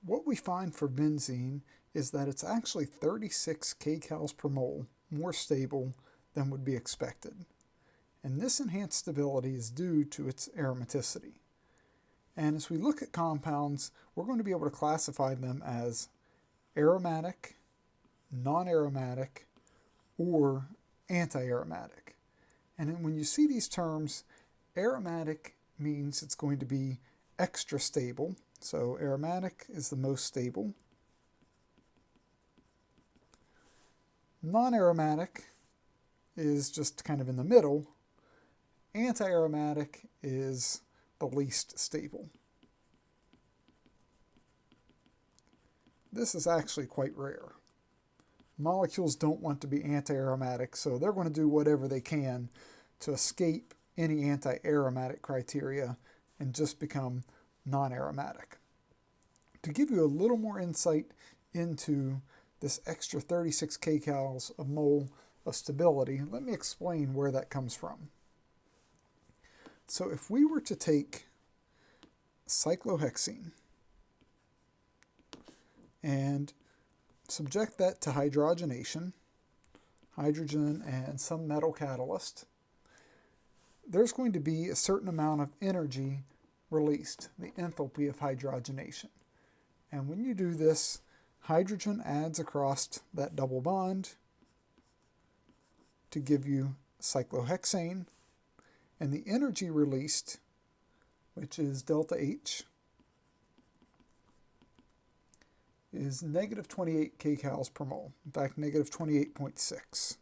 what we find for benzene is that it's actually 36 kcals per mole more stable than would be expected. And this enhanced stability is due to its aromaticity. And as we look at compounds, we're going to be able to classify them as aromatic, non-aromatic, or anti-aromatic. And then when you see these terms, aromatic means it's going to be extra stable. So aromatic is the most stable. Non-aromatic is just kind of in the middle. Anti-aromatic is the least stable. This is actually quite rare. Molecules don't want to be anti-aromatic, so they're going to do whatever they can to escape any anti-aromatic criteria and just become non-aromatic. To give you a little more insight into this extra 36 kcals a mole of stability, let me explain where that comes from. So if we were to take cyclohexene and subject that to hydrogenation, hydrogen and some metal catalyst, there's going to be a certain amount of energy released, the enthalpy of hydrogenation. And when you do this, hydrogen adds across that double bond to give you cyclohexane, and the energy released, which is delta H, is negative 28 kcals per mole. In fact, negative 28.6.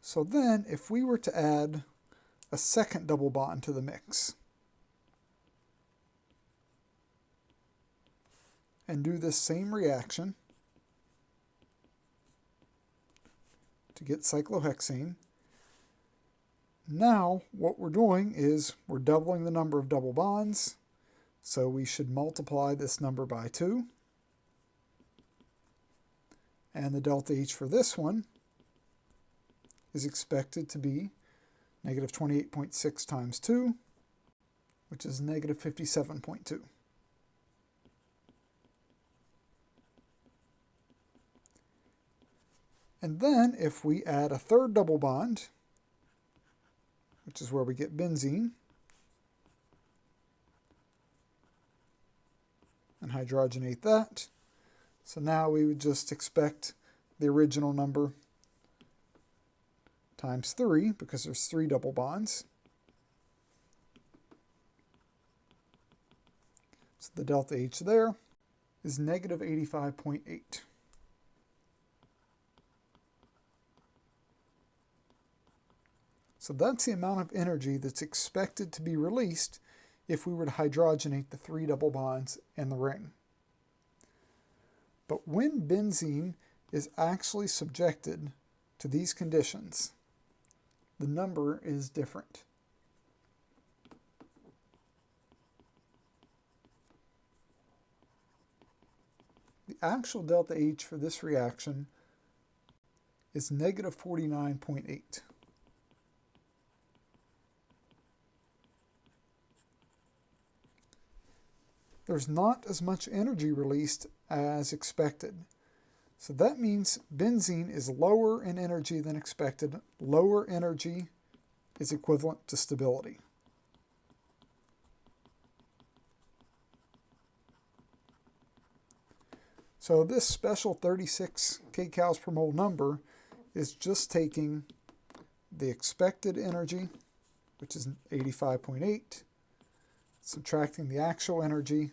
So then, if we were to add a second double bond to the mix and do this same reaction to get cyclohexane, now what we're doing is we're doubling the number of double bonds, so we should multiply this number by 2. And the delta H for this one is expected to be negative 28.6 times 2, which is negative 57.2. And then if we add a third double bond, which is where we get benzene, and hydrogenate that, so now we would just expect the original number times 3, because there's 3 double bonds. So the delta H there is negative 85.8. So that's the amount of energy that's expected to be released if we were to hydrogenate the 3 double bonds in the ring. But when benzene is actually subjected to these conditions, the number is different. The actual delta H for this reaction is negative 49.8. There's not as much energy released as expected. So that means benzene is lower in energy than expected. Lower energy is equivalent to stability. So this special 36 kcals per mole number is just taking the expected energy, which is 85.8, subtracting the actual energy,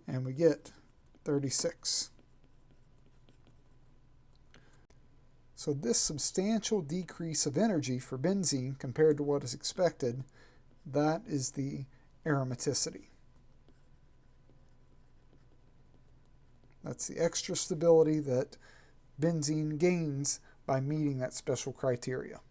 and we get 36. So this substantial decrease of energy for benzene compared to what is expected, that is the aromaticity. That's the extra stability that benzene gains by meeting that special criteria.